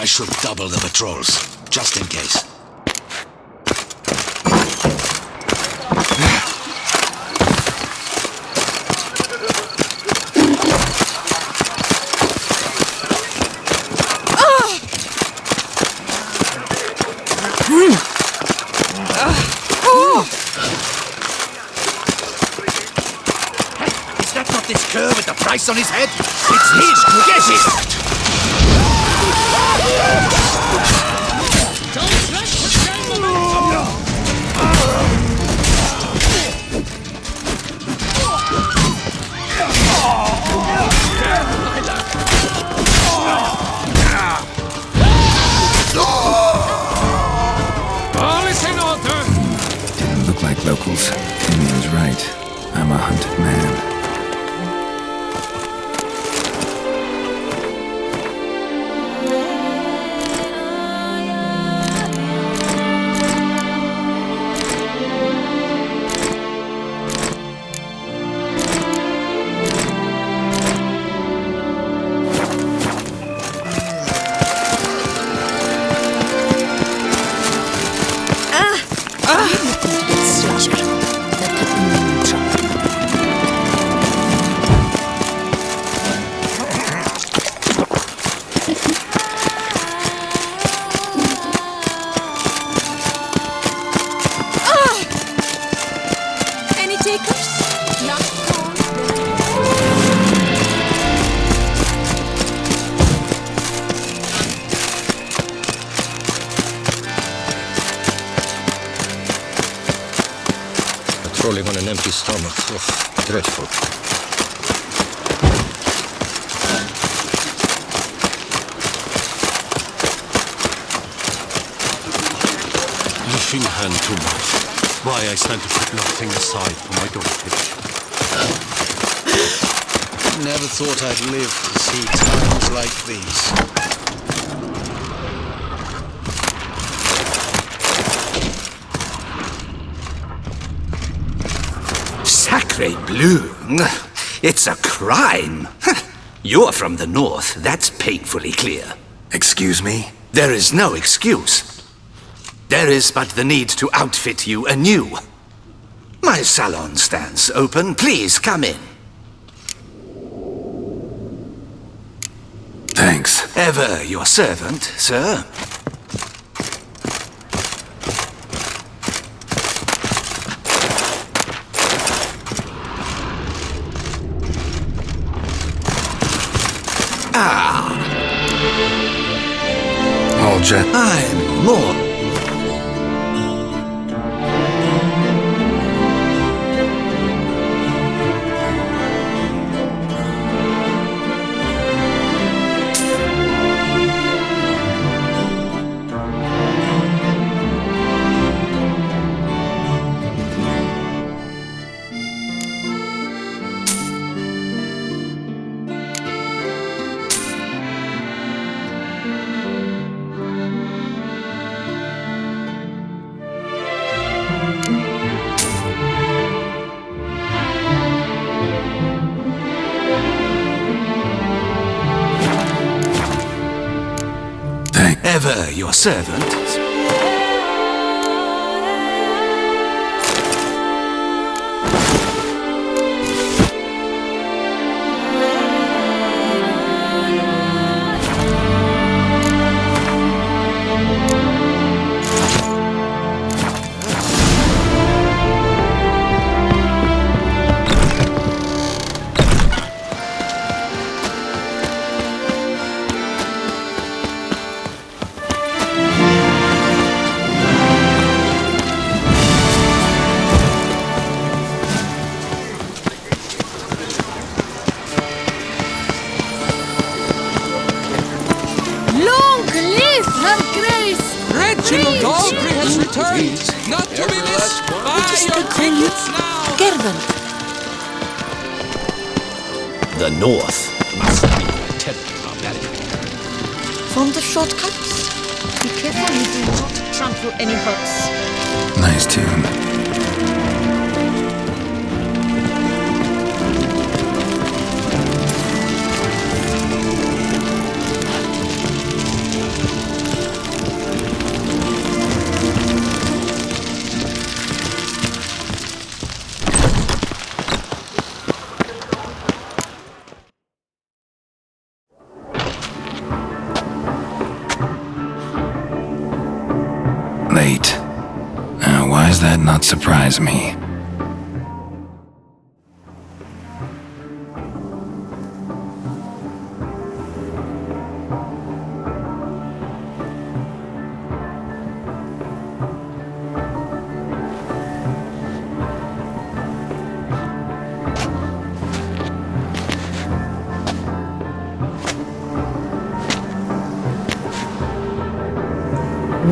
should double the patrols, just in case. Is that not this cur with the price on his head? It's his! Get it! Don't let the game momentum! All is in order! Didn't look like locals. Timian's right. I'm a hunted man. Patrolling on an empty stomach. Oh, dreadful. Lifting hand to mouth. Why I stand to put nothing aside for my doorway. Never thought I'd live to see times like these. Sacre bleu! It's a crime! You're from the north, that's painfully clear. Excuse me? There is no excuse. There is but the need to outfit you anew. My salon stands open. Please come in. Thanks. Ever your servant, sir. All jet. I'm more. Ever your servant. Reginald Audrey has returned, not to be missed. Buy your tickets now. Geralt. The North must be a terribly barbaric. Fond of shortcuts? Be careful you do not trample any hearts. Nice tune. does that not surprise me?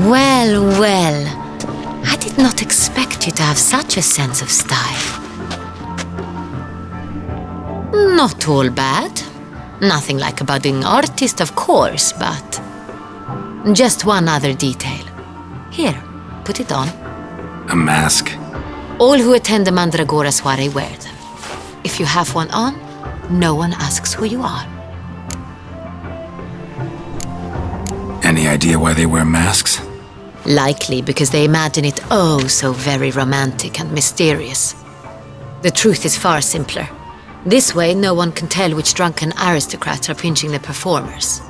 Well, well. I did not expect you to have such a sense of style. Not all bad. Nothing like a budding artist, of course, but... just one other detail. Here, put it on. A mask? All who attend the Mandragora soiree wear them. If you have one on, no one asks who you are. Any idea why they wear masks? Likely because they imagine it oh so very romantic and mysterious. The truth is far simpler. This way, no one can tell which drunken aristocrats are pinching the performers.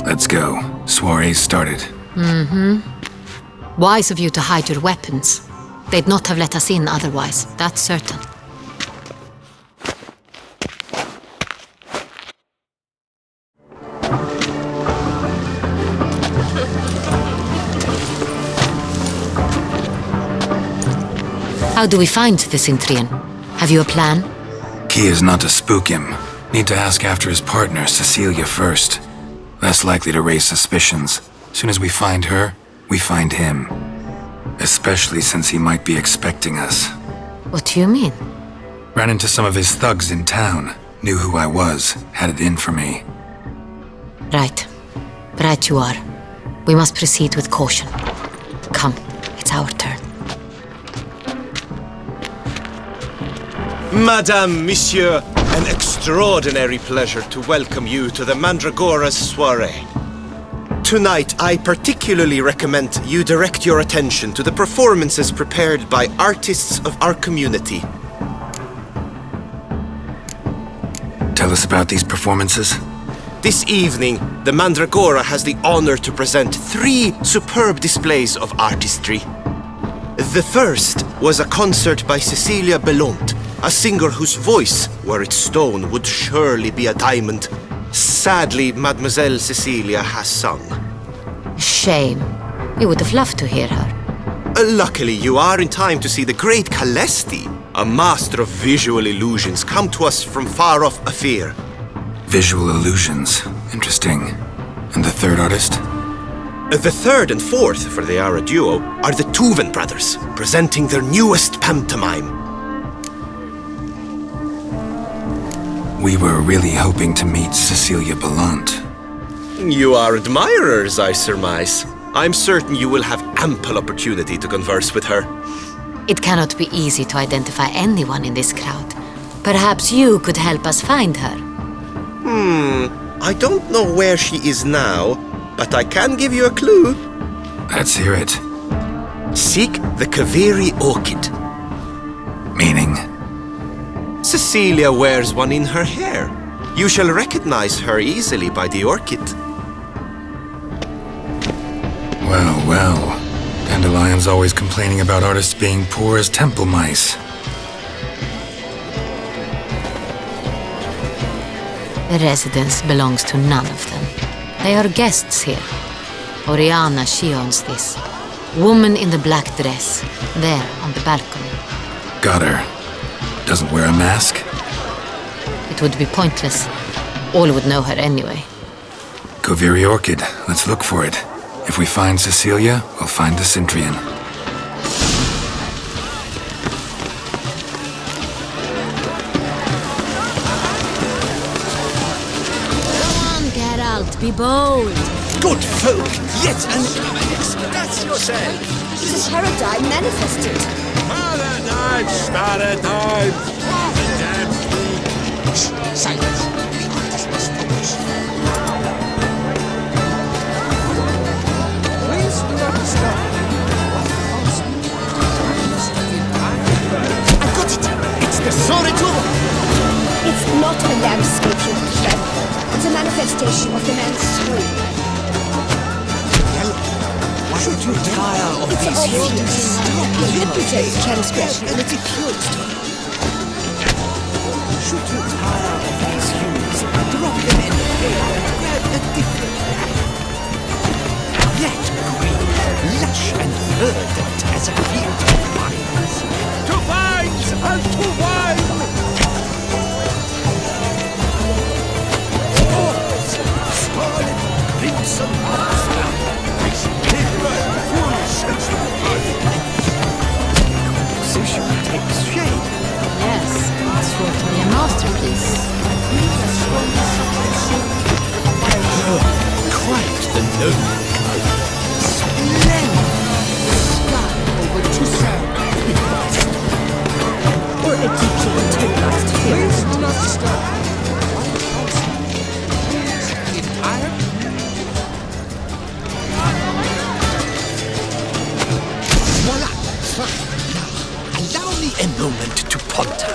Let's go. Soiree's started. Wise of you to hide your weapons. They'd not have let us in otherwise, that's certain. How do we find the Cintrian? Have you a plan? Key is not to spook him. Need to ask after his partner, Cecilia, first. Less likely to raise suspicions. Soon as we find her, we find him. Especially since he might be expecting us. What do you mean? Ran into some of his thugs in town. Knew who I was. Had it in for me. Right. Right you are. We must proceed with caution. Come, it's our turn. Madame, Monsieur, an extraordinary pleasure to welcome you to the Mandragora's soiree. Tonight, I particularly recommend you direct your attention to the performances prepared by artists of our community. Tell us about these performances. This evening, the Mandragora has the honor to present 3 superb displays of artistry. The first was a concert by Cecilia Bellont, a singer whose voice, were it stone, would surely be a diamond. Sadly, Mademoiselle Cecilia has sung. Shame. We would have loved to hear her. Luckily, you are in time to see the great Calesti, a master of visual illusions, come to us from far off Afir. Visual illusions. Interesting. And the third artist? The third and fourth, for they are a duo, are the Tuven brothers, presenting their newest pantomime. We were really hoping to meet Cecilia Bellont. You are admirers, I surmise. I'm certain you will have ample opportunity to converse with her. It cannot be easy to identify anyone in this crowd. Perhaps you could help us find her. I don't know where she is now, but I can give you a clue. Let's hear it. Seek the Kaveri orchid. Meaning? Cecilia wears one in her hair. You shall recognize her easily by the orchid. Well, well. Dandelion's always complaining about artists being poor as temple mice. The residence belongs to none of them. They are guests here. Oriana, she owns this. Woman in the black dress, there on the balcony. Got her. Doesn't wear a mask? It would be pointless. All would know her anyway. Kaveri Orchid. Let's look for it. If we find Cecilia, we'll find the Cintrian. Come on, Geralt, be bold. Good folk, yet an express yourself. This is Paradigm manifested. Paradise, paradise. Silence. The artist must focus. Please do not disturb. I got it. It's the Sorito! It's not a landscape you can. It's a manifestation of the man's soul. Should you tire of these humans? It represents transgression and it's Should you tire of these humans? Drop them in the pail and grab a different path. That green, lush and verdant as a field of vines. To vines and to wine! Scarlet, crimson, star. Full sense of position takes shape. Yes, it's sure to be a masterpiece. Quite the noble color. Splendid. Sky over to sand. or a deeply internalized fear. Please not disturb. Entire? Voila! Fine. Now, allow me a moment to ponder.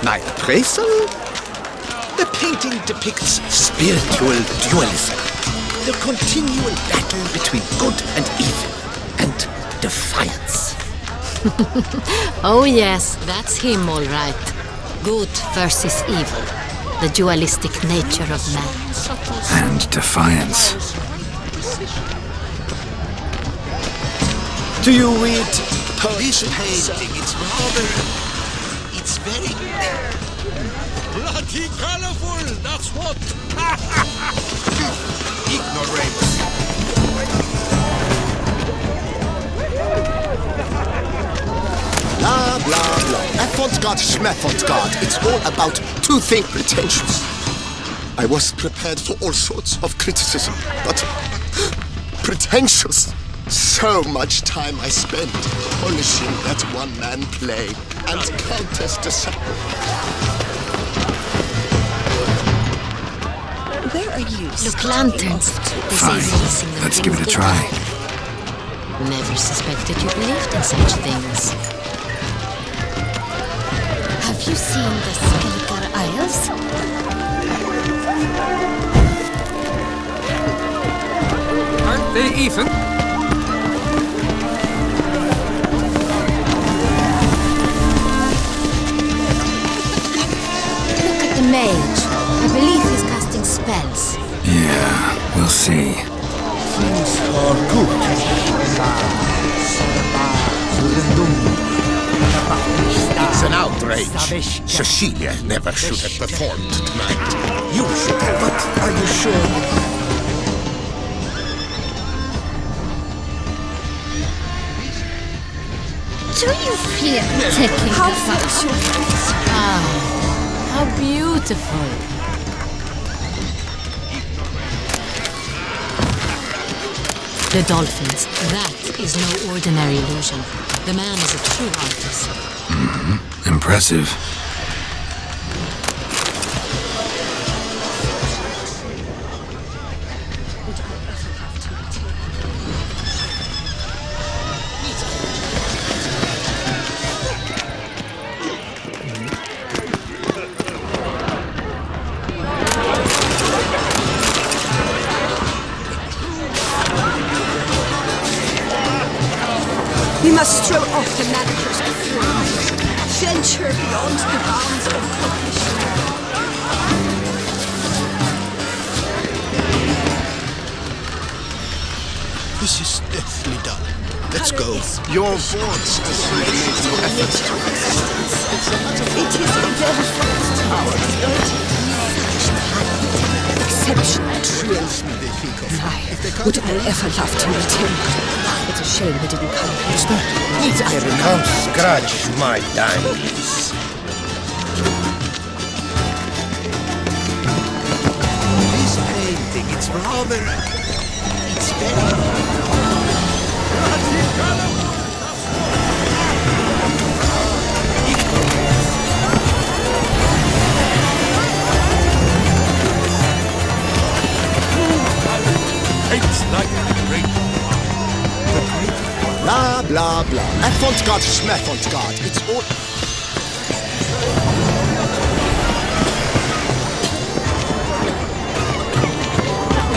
My appraisal? The painting depicts spiritual dualism. The continual battle between good and evil. And defiance. Oh yes, that's him all right. Good versus evil. The dualistic nature of man. And defiance. Do you read this painting? It's rather... It's very... Bloody colorful, that's what! ignorant. Blah, blah, blah. Avant-garde, schmeffant-garde. It's all about two-thing pretentious. I was prepared for all sorts of criticism, but pretentious. So much time I spent polishing that one-man play and Countess de Sacco. Where are you? Look, lanterns. They say Fine. racing and Let's give it a things try. good. Never suspected you believed in such things. Have you seen the Skeletar Isles? Aren't they even? Look at the mage. I believe he's casting spells. Yeah, we'll see. Things are good. It's an outrage. Cecilia never should have performed tonight. You should have. But are you sure? Do you fear taking how How beautiful. The dolphins. That is no ordinary illusion. The man is a true artist. Impressive. We must throw off the manacles before venture beyond the bounds of cognition. This is deftly done. Let's go. Your boards made no effort to resist. It is a very first tower. Exceptional Thrills me they think of. Would I ever love to meet him? It's a shame he didn't come here. I can't scratch my diamonds. This painting, it's rather... It's very... It's like a great Blah, blah, blah. Avant-garde, schmeffant-garde. It's all...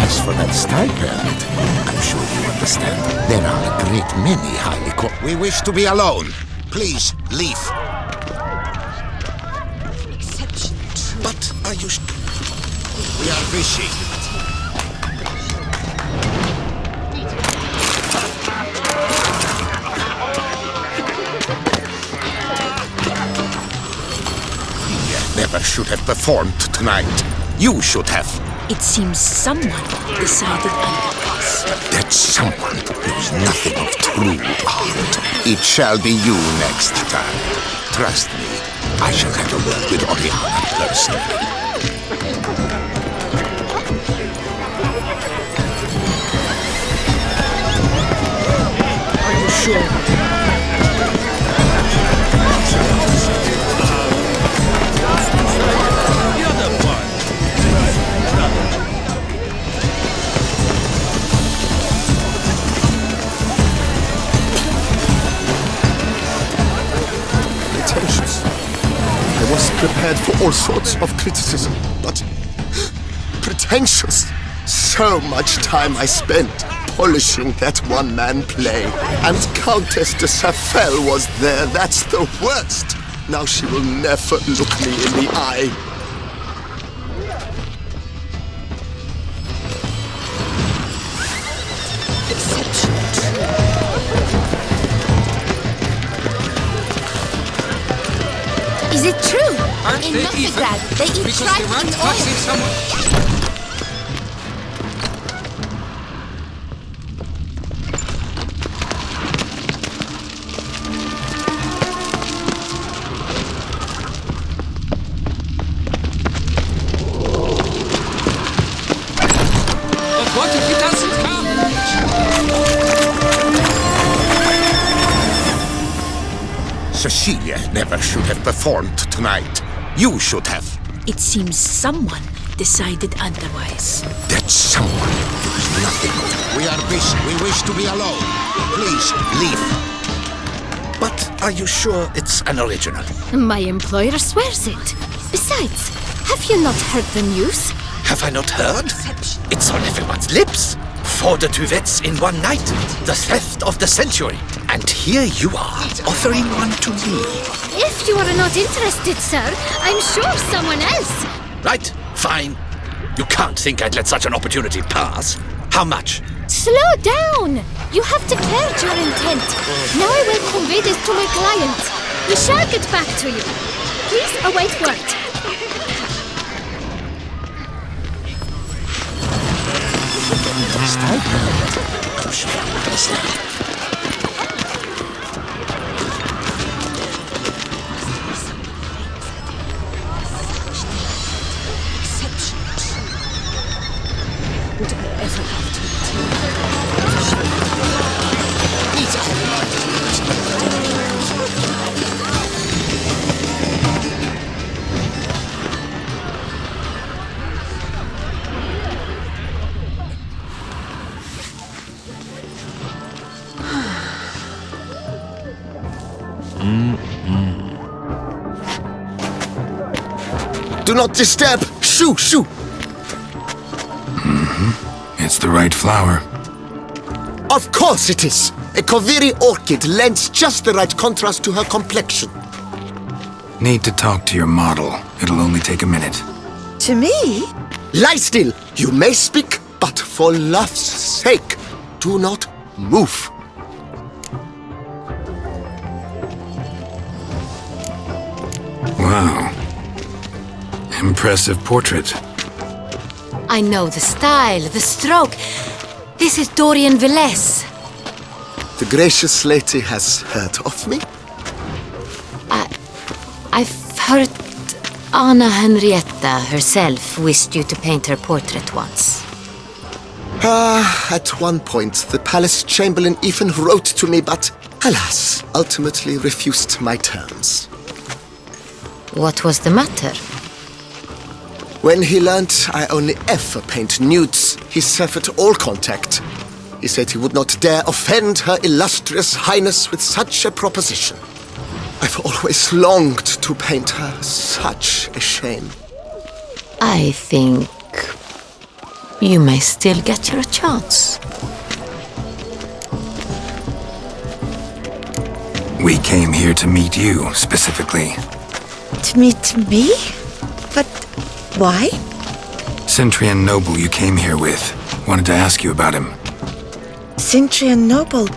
As for that stipend. I'm sure you understand. There are a great many highly We wish to be alone. Please, leave. But are you... We are busy. Never should have performed tonight. You should have. It seems someone decided otherwise. That someone knows nothing of true art. It shall be you next time. Trust me, I shall have a word with Oriana personally. Are you sure? I was prepared for all sorts of criticism, but pretentious. So much time I spent polishing that one-man play. And Countess de Safel was there. That's the worst. Now she will never look me in the eye. Is it true? Aren't In they Novigrad, even? they eat Because tripe they weren't in oil. touching someone. But what if he doesn't come? Cecilia never should have performed tonight. You should have. It seems someone decided otherwise. That someone knows nothing of it. We are busy. We wish to be alone. Please, leave. But are you sure it's an original? My employer swears it. Besides, have you not heard the news? Have I not heard? It's on everyone's lips. 4 duets in one night. The theft of the century. And here you are, offering one to me. If you are not interested, sir, I'm sure someone else. Right, fine. You can't think I'd let such an opportunity pass. How much? Slow down! You have declared your intent. Now I will convey this to my client. We shall get back to you. Please await word. Do not disturb! Shoo, shoo! It's the right flower. Of course it is! A Koviri orchid lends just the right contrast to her complexion. Need to talk to your model. It'll only take a minute. To me? Lie still! You may speak, but for love's sake, do not move. Wow. Impressive portrait. I know the style, the stroke. This is Dorian Velez. The gracious lady has heard of me? I've heard Anna Henrietta herself wished you to paint her portrait once. At one point, the palace chamberlain even wrote to me, but alas, ultimately refused my terms. What was the matter? When he learned I only ever paint nudes, he severed all contact. He said he would not dare offend Her Illustrious Highness with such a proposition. I've always longed to paint her. Such a shame. I think You may still get your chance. We came here to meet you, specifically. To meet me? But why? Centrian noble you came here with. Wanted to ask you about him. Centrian noble.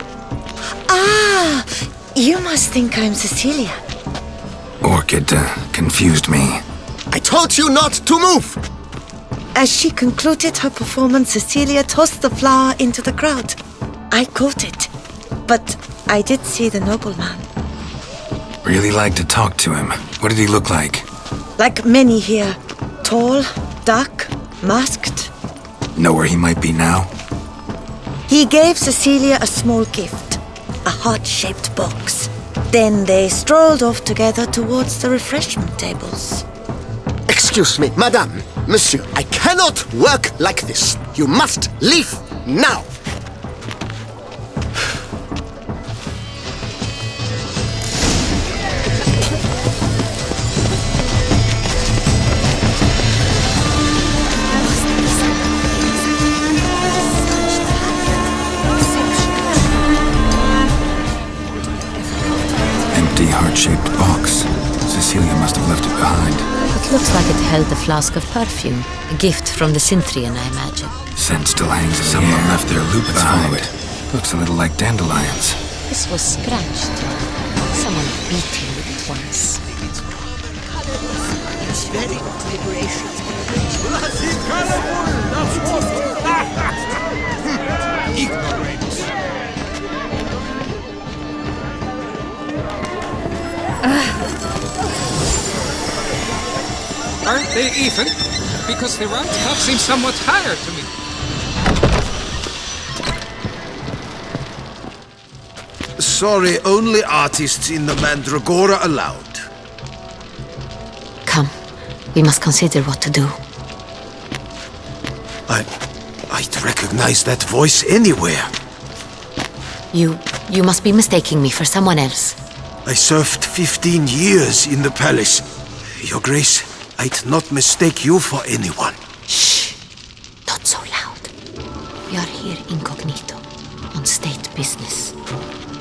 Ah! You must think I'm Cecilia. Orchid confused me. I told you not to move! As she concluded her performance, Cecilia tossed the flower into the crowd. I caught it, but I did see the nobleman. Really like to talk to him. What did he look like? Like many here. Tall, dark, masked. Know where he might be now? He gave Cecilia a small gift, a heart-shaped box. Then they strolled off together towards the refreshment tables. Excuse me, madame, monsieur, I cannot work like this. You must leave now. Empty heart-shaped box. Cecilia must have left it behind. It looks like it held a flask of perfume. A gift from the Cintrian, I imagine. Scent still hangs in the air. Someone left their loop behind. It. Looks a little like dandelions. This was scratched. Someone beat him with it once. It's very liberation. Ignorance. Aren't they even? Because the round top seems somewhat higher to me. Sorry, only artists in the Mandragora allowed. Come, we must consider what to do. I'd recognize that voice anywhere. You must be mistaking me for someone else. I served 15 years in the palace. Your Grace, I'd not mistake you for anyone. Shh! Not so loud. We are here incognito, on state business.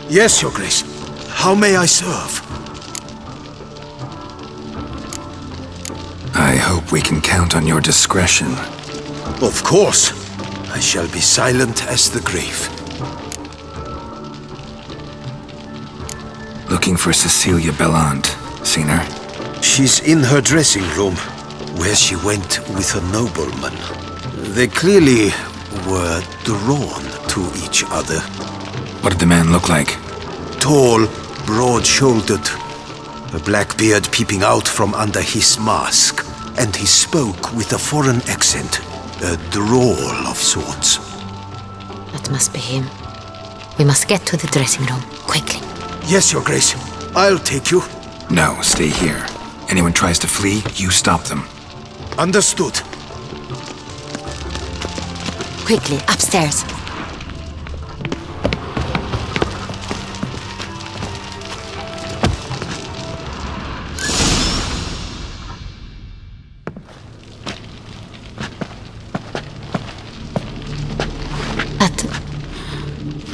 Yes, Your Grace. How may I serve? I hope we can count on your discretion. Of course. I shall be silent as the grave. Looking for Cecilia Bellant. Seen her? She's in her dressing room, where she went with a nobleman. They clearly were drawn to each other. What did the man look like? Tall, broad-shouldered, a black beard peeping out from under his mask, and he spoke with a foreign accent, a drawl of sorts. That must be him. We must get to the dressing room, quickly. Yes, Your Grace. I'll take you. No, stay here. Anyone tries to flee, you stop them. Understood. Quickly, upstairs.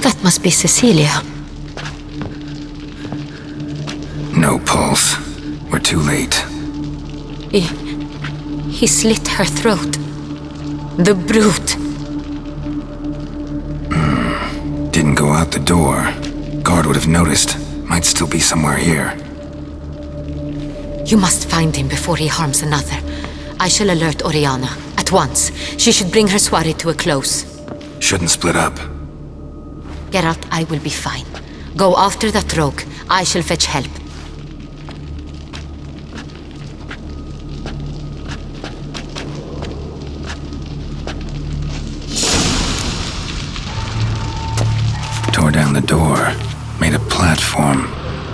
That must be Cecilia. No pulse. We're too late. He slit her throat. The brute. Didn't go out the door. Guard would have noticed. Might still be somewhere here. You must find him before he harms another. I shall alert Oriana at once. She should bring her soirée to a close. Shouldn't split up. Geralt, I will be fine. Go after that rogue. I shall fetch help. Tore down the door. Made a platform.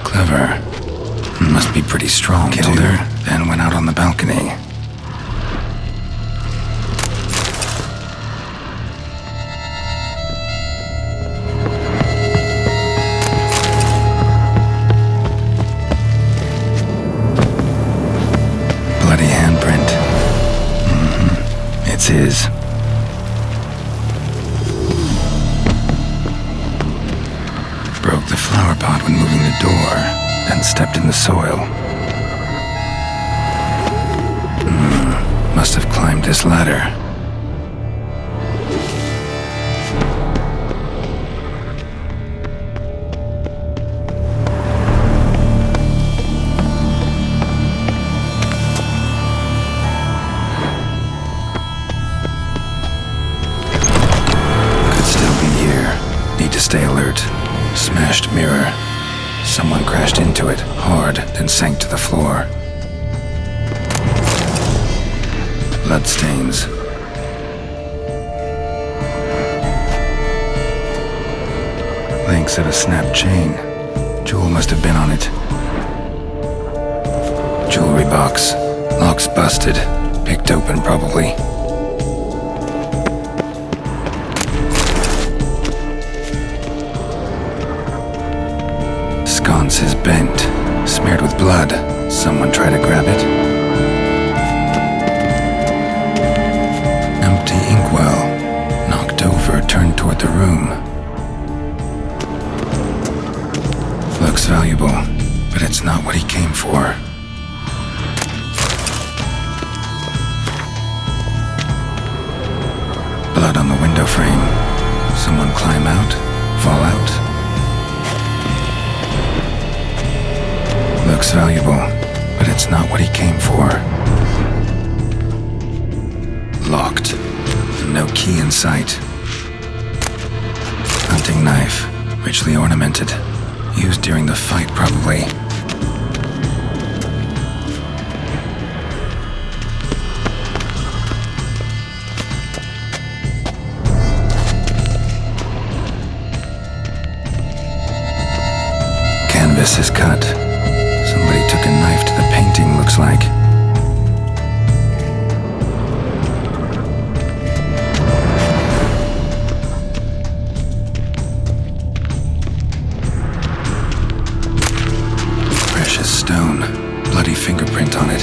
Clever. Must be pretty strong. Killed her, then went out on the balcony. Bloody handprint. It's his. the flower pot when moving the door, then stepped in the soil. Must have climbed this ladder. Stay alert. Smashed mirror. Someone crashed into it, hard, then sank to the floor. Bloodstains. Links of a snapped chain. Jewel must have been on it. Jewelry box. Locks busted. Picked open, probably. Sconce is bent, smeared with blood. Someone try to grab it. Empty inkwell, knocked over, turned toward the room. Looks valuable, but it's not what he came for. Blood on the window frame. Someone climb out, fall out. Looks valuable, but it's not what he came for. Locked. No key in sight. Hunting knife, richly ornamented. Used during the fight, probably. Canvas is cut. Somebody took a knife to the painting, looks like. Precious stone. Bloody fingerprint on it.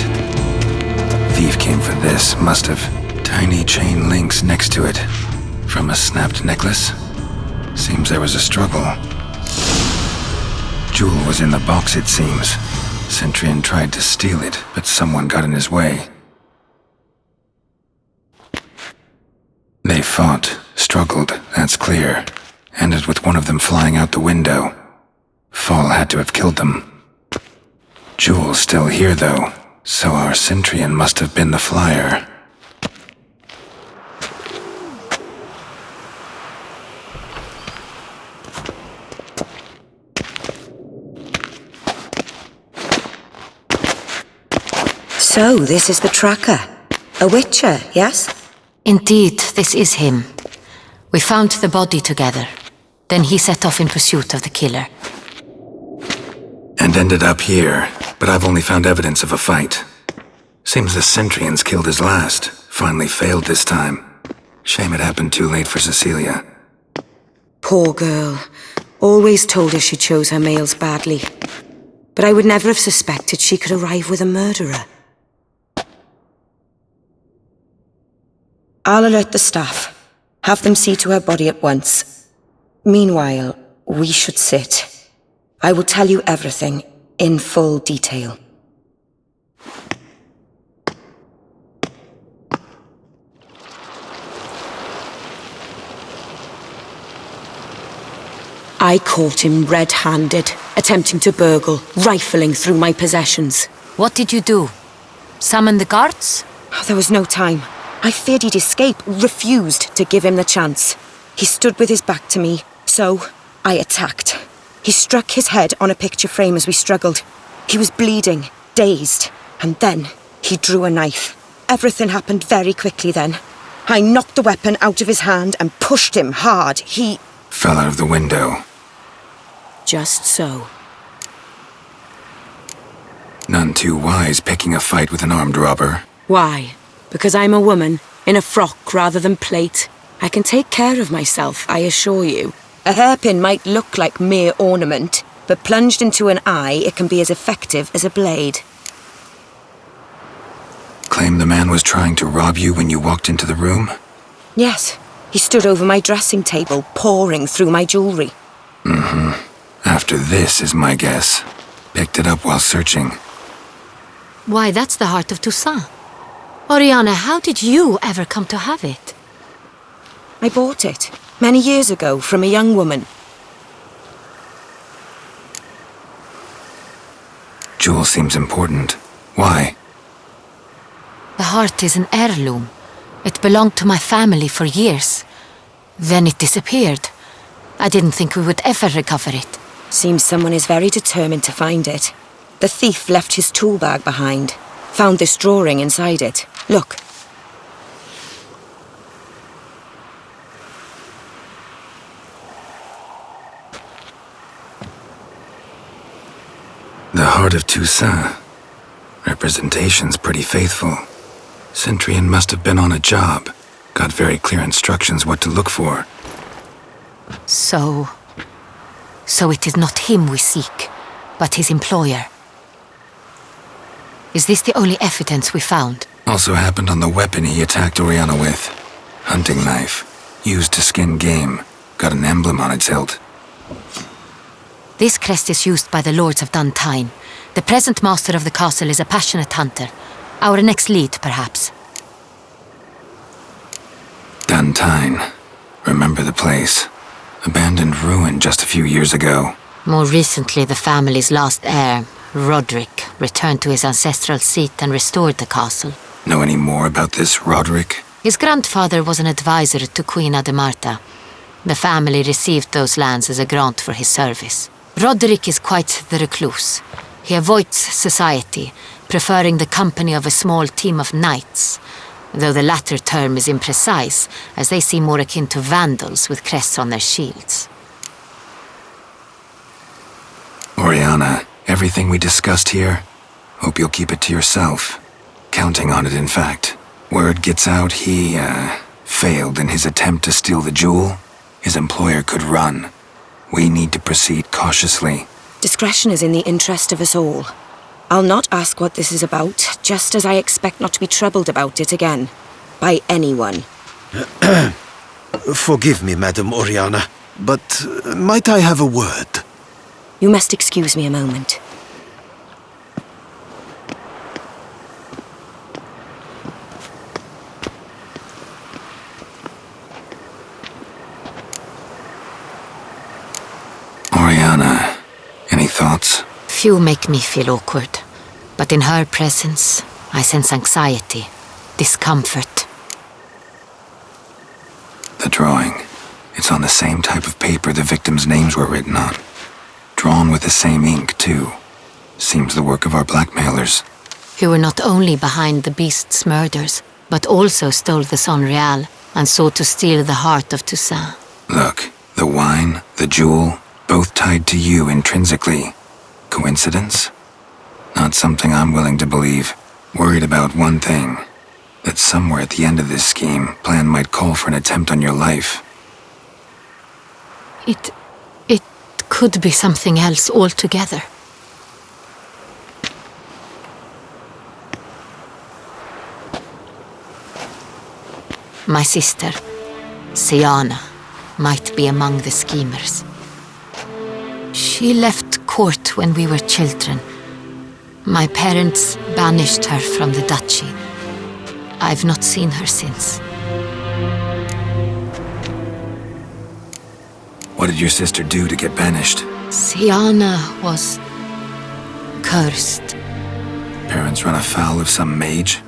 Thief came for this, must have. Tiny chain links next to it. From a snapped necklace? Seems there was a struggle. Jewel was in the box, it seems. Centurion tried to steal it, but someone got in his way. They fought, struggled, that's clear. Ended with one of them flying out the window. Fall had to have killed them. Jewel's still here, though, so our Centurion must have been the flyer. So, this is the tracker. A witcher, yes? Indeed, this is him. We found the body together. Then he set off in pursuit of the killer. And ended up here, but I've only found evidence of a fight. Seems the Centurions killed his last. Finally failed this time. Shame it happened too late for Cecilia. Poor girl. Always told her she chose her males badly. But I would never have suspected she could arrive with a murderer. I'll alert the staff. Have them see to her body at once. Meanwhile, we should sit. I will tell you everything, in full detail. I caught him red-handed, attempting to burgle, rifling through my possessions. What did you do? Summon the guards? There was no time. I feared he'd escape, refused to give him the chance. He stood with his back to me, so I attacked. He struck his head on a picture frame as we struggled. He was bleeding, dazed, and then he drew a knife. Everything happened very quickly then. I knocked the weapon out of his hand and pushed him hard. He fell out of the window. Just so. None too wise picking a fight with an armed robber. Why? Because I'm a woman, in a frock rather than plate. I can take care of myself, I assure you. A hairpin might look like mere ornament, but plunged into an eye, it can be as effective as a blade. Claim the man was trying to rob you when you walked into the room? Yes. He stood over my dressing table, pouring through my jewelry. After this is my guess. Picked it up while searching. Why, that's the heart of Toussaint. Oriana, how did you ever come to have it? I bought it many years ago from a young woman. Jewel seems important. Why? The heart is an heirloom. It belonged to my family for years. Then it disappeared. I didn't think we would ever recover it. Seems someone is very determined to find it. The thief left his tool bag behind. Found this drawing inside it. Look. The Heart of Toussaint. Representation's pretty faithful. Centurion must have been on a job. Got very clear instructions what to look for. So it is not him we seek, but his employer. Is this the only evidence we found? Also happened on the weapon he attacked Oriana with. Hunting knife. Used to skin game. Got an emblem on its hilt. This crest is used by the Lords of Duntine. The present master of the castle is a passionate hunter. Our next lead, perhaps. Duntine. Remember the place. Abandoned ruin just a few years ago. More recently, the family's last heir, Roderick, returned to his ancestral seat and restored the castle. Know any more about this Roderick? His grandfather was an advisor to Queen Ademarta. The family received those lands as a grant for his service. Roderick is quite the recluse. He avoids society, preferring the company of a small team of knights, though the latter term is imprecise, as they seem more akin to vandals with crests on their shields. Oriana, everything we discussed here, hope you'll keep it to yourself. Counting on it, in fact. Word gets out he, failed in his attempt to steal the jewel. His employer could run. We need to proceed cautiously. Discretion is in the interest of us all. I'll not ask what this is about, just as I expect not to be troubled about it again. By anyone. Forgive me, Madam Oriana, but might I have a word? You must excuse me a moment. Oriana, any thoughts? Few make me feel awkward, but in her presence, I sense anxiety, discomfort. The drawing. It's on the same type of paper the victims' names were written on. Drawn with the same ink, too. Seems the work of our blackmailers. Who were not only behind the beast's murders, but also stole the Son Real and sought to steal the heart of Toussaint. Look, the wine, the jewel, both tied to you intrinsically. Coincidence? Not something I'm willing to believe. Worried about one thing. That somewhere at the end of this scheme, plan might call for an attempt on your life. It could be something else altogether. My sister, Siana, might be among the schemers. She left court when we were children. My parents banished her from the duchy. I've not seen her since. What did your sister do to get banished? Siana was cursed. Parents run afoul of some mage?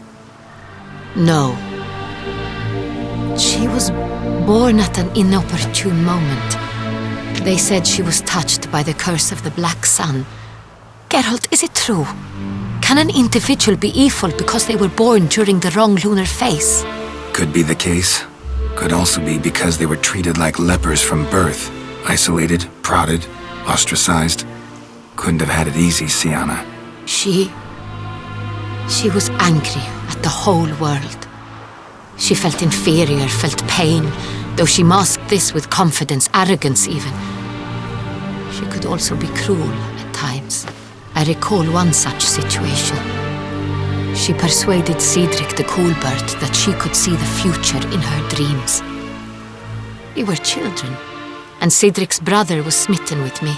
No. She was born at an inopportune moment. They said she was touched by the curse of the Black Sun. Geralt, is it true? Can an individual be evil because they were born during the wrong lunar phase? Could be the case. Could also be because they were treated like lepers from birth. Isolated, prodded, ostracized. Couldn't have had it easy, Siana. She was angry at the whole world. She felt inferior, felt pain, though she masked this with confidence, arrogance even. She could also be cruel at times. I recall one such situation. She persuaded Cedric the Coolbird that she could see the future in her dreams. We were children, and Cedric's brother was smitten with me.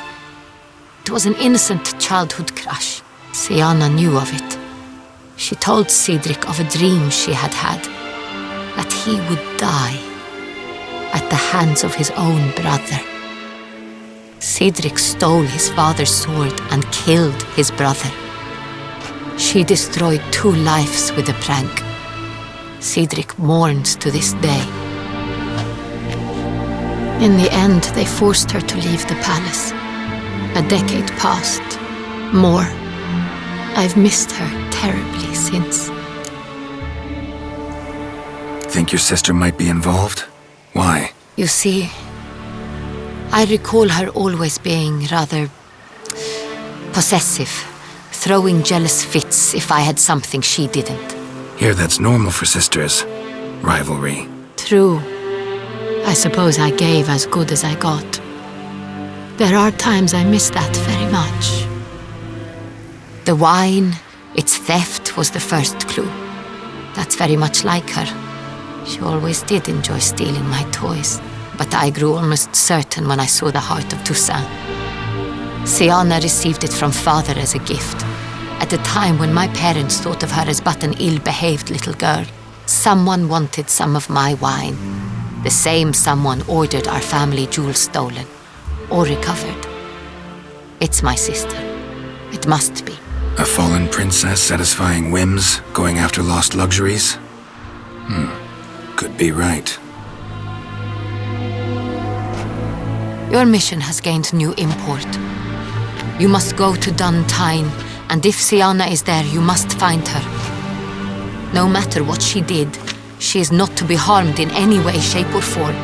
It was an innocent childhood crush. Sienna knew of it. She told Cedric of a dream she had had, that he would die at the hands of his own brother. Cedric stole his father's sword and killed his brother. She destroyed 2 lives with a prank. Cedric mourns to this day. In the end, they forced her to leave the palace. A decade passed. More. I've missed her terribly since. Think your sister might be involved? Why? You see, I recall her always being rather possessive, throwing jealous fits if I had something she didn't. Here, that's normal for sisters. Rivalry. True. I suppose I gave as good as I got. There are times I miss that very much. The wine, its theft, was the first clue. That's very much like her. She always did enjoy stealing my toys, but I grew almost certain when I saw the heart of Toussaint. Sienna received it from father as a gift. At a time when my parents thought of her as but an ill-behaved little girl, someone wanted some of my wine. The same someone ordered our family jewels stolen, or recovered. It's my sister. It must be. A fallen princess satisfying whims, going after lost luxuries? Could be right. Your mission has gained new import. You must go to Duntine, and if Sienna is there, you must find her. No matter what she did, she is not to be harmed in any way, shape, or form.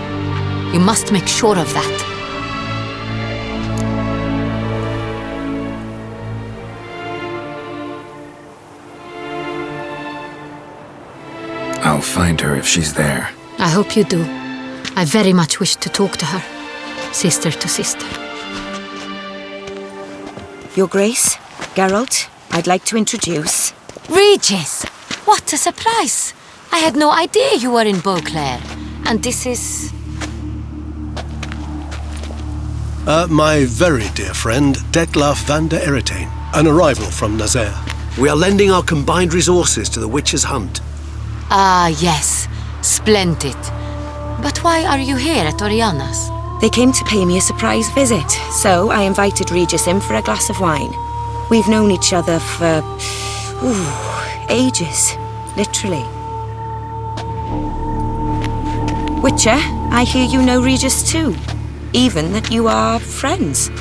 You must make sure of that. I'll find her if she's there. I hope you do. I very much wish to talk to her. Sister to sister. Your Grace, Geralt, I'd like to introduce... Regis! What a surprise! I had no idea you were in Beauclair. And this is... My very dear friend, Detlaf van der Eretain, an arrival from Nazaire. We are lending our combined resources to the Witch's Hunt. Ah, yes. Splendid. But why are you here at Oriana's? They came to pay me a surprise visit, so I invited Regis in for a glass of wine. We've known each other for... ages. Literally. Witcher, I hear you know Regis too. Even that you are friends.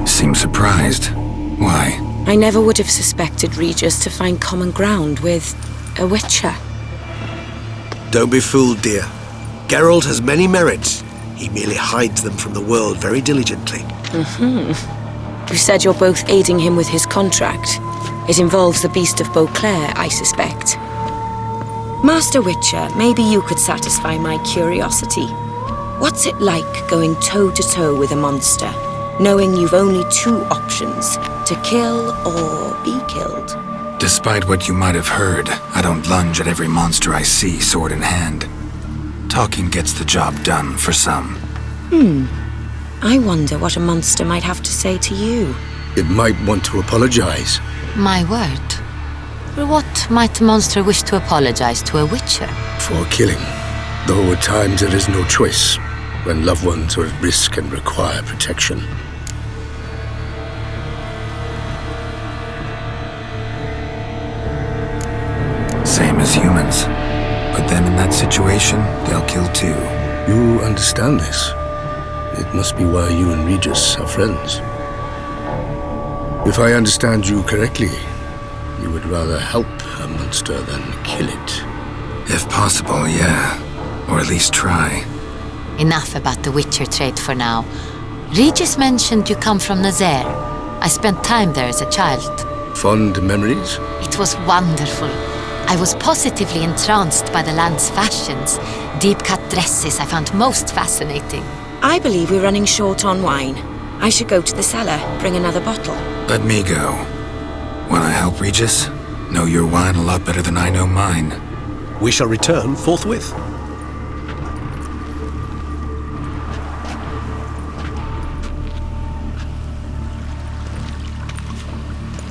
Seem surprised. Why? I never would have suspected Regis to find common ground with a Witcher. Don't be fooled, dear. Geralt has many merits. He merely hides them from the world very diligently. You said you're both aiding him with his contract. It involves the Beast of Beauclair, I suspect. Master Witcher, maybe you could satisfy my curiosity. What's it like going toe-to-toe with a monster, knowing you've only 2 options, to kill or be killed? Despite what you might have heard, I don't lunge at every monster I see, sword in hand. Talking gets the job done for some. I wonder what a monster might have to say to you. It might want to apologize. My word. For what might a monster wish to apologize to a witcher? For killing. Though at times there is no choice, when loved ones are at risk and require protection. Same as humans. Put them in that situation, they'll kill too. You understand this. It must be why you and Regis are friends. If I understand you correctly, you would rather help a monster than kill it. If possible, yeah. Or at least try. Enough about the Witcher trade for now. Regis mentioned you come from Nazaire. I spent time there as a child. Fond memories? It was wonderful. I was positively entranced by the land's fashions. Deep-cut dresses I found most fascinating. I believe we're running short on wine. I should go to the cellar, bring another bottle. Let me go. Wanna help, Regis? Know your wine a lot better than I know mine. We shall return forthwith.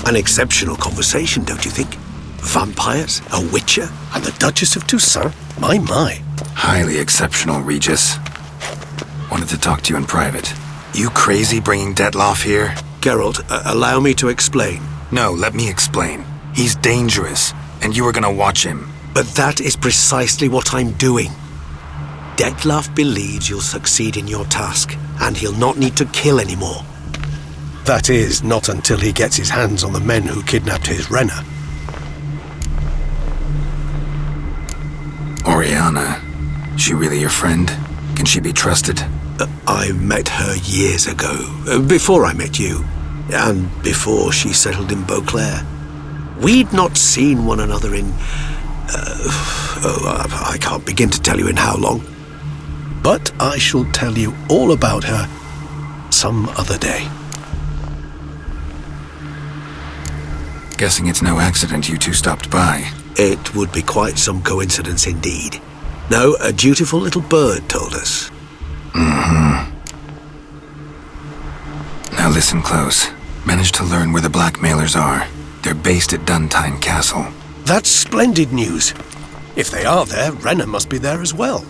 An exceptional conversation, don't you think? Vampires, a witcher, And the Duchess of Toussaint? My. Highly exceptional, Regis. Wanted to talk to you in private. You crazy bringing Detloff here? Geralt, allow me to explain. No, let me explain. He's dangerous, and you were gonna watch him. But that is precisely what I'm doing. Detloff believes you'll succeed in your task, and he'll not need to kill anymore. That is, not until he gets his hands on the men who kidnapped his Renna. Oriana, she really your friend? Can she be trusted? I met her years ago, before I met you, and before she settled in Beauclair. We'd not seen one another in... I can't begin to tell you in how long. But I shall tell you all about her some other day. Guessing it's no accident you two stopped by. It would be quite some coincidence indeed. No, a dutiful little bird told us. Mm-hmm. Now listen close. Managed to learn where the blackmailers are. They're based at Duntine Castle. That's splendid news. If they are there, Renna must be there as well.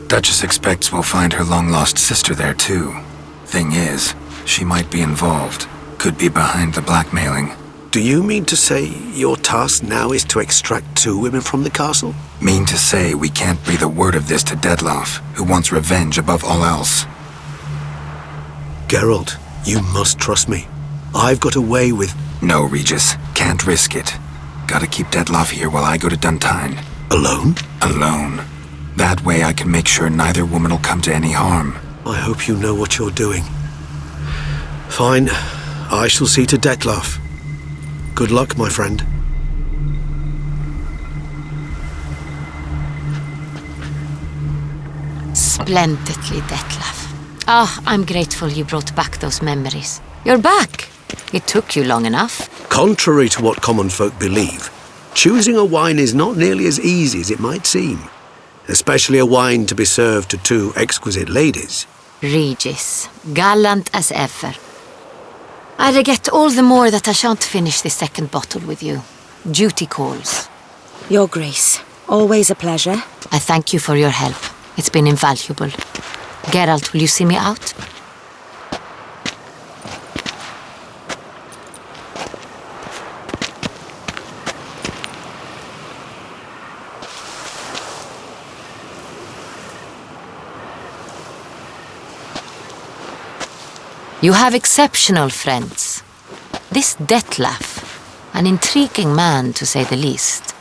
Duchess expects we'll find her long-lost sister there too. Thing is, she might be involved. Could be behind the blackmailing. Do you mean to say your task now is to extract 2 women from the castle? Mean to say we can't breathe a word of this to Detloff, who wants revenge above all else. Geralt, you must trust me. I've got away with... No, Regis. Can't risk it. Gotta keep Detloff here while I go to Duntine. Alone? Alone. That way I can make sure neither woman will come to any harm. I hope you know what you're doing. Fine. I shall see to Detloff. Good luck, my friend. Splendidly, Detlaff. I'm grateful you brought back those memories. You're back. It took you long enough. Contrary to what common folk believe, choosing a wine is not nearly as easy as it might seem. Especially a wine to be served to 2 exquisite ladies. Regis, gallant as ever. I regret all the more that I shan't finish the 2nd bottle with you. Duty calls. Your Grace, always a pleasure. I thank you for your help. It's been invaluable. Geralt, will you see me out? You have exceptional friends. This Detlaff, an intriguing man to say the least.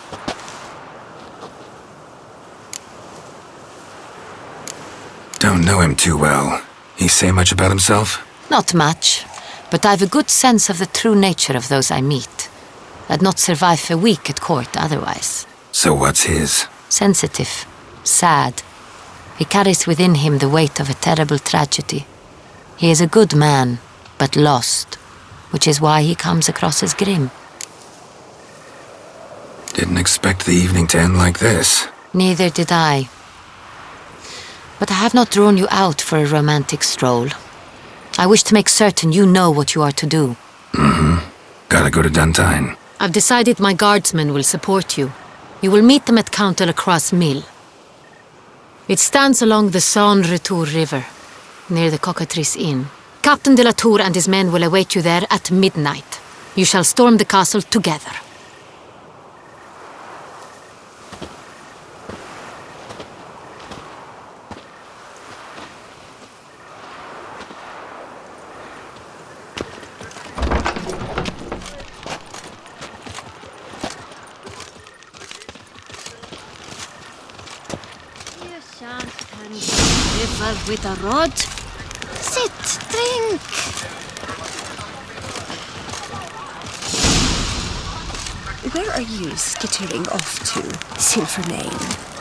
Don't know him too well. He say much about himself? Not much, but I've a good sense of the true nature of those I meet. I'd not survive a week at court otherwise. So what's his? Sensitive, sad. He carries within him the weight of a terrible tragedy. He is a good man, but lost, which is why he comes across as grim. Didn't expect the evening to end like this. Neither did I. But I have not drawn you out for a romantic stroll. I wish to make certain you know what you are to do. Mm-hmm. Gotta go to Duntine. I've decided my guardsmen will support you. You will meet them at Count de la Croix's mill. It stands along the Saône-Retour River, near the Cockatrice Inn. Captain de la Tour and his men will await you there at midnight. You shall storm the castle together. You shan't turn the river with a rod. Sit, drink. Where are you skittering off to, Silvermane?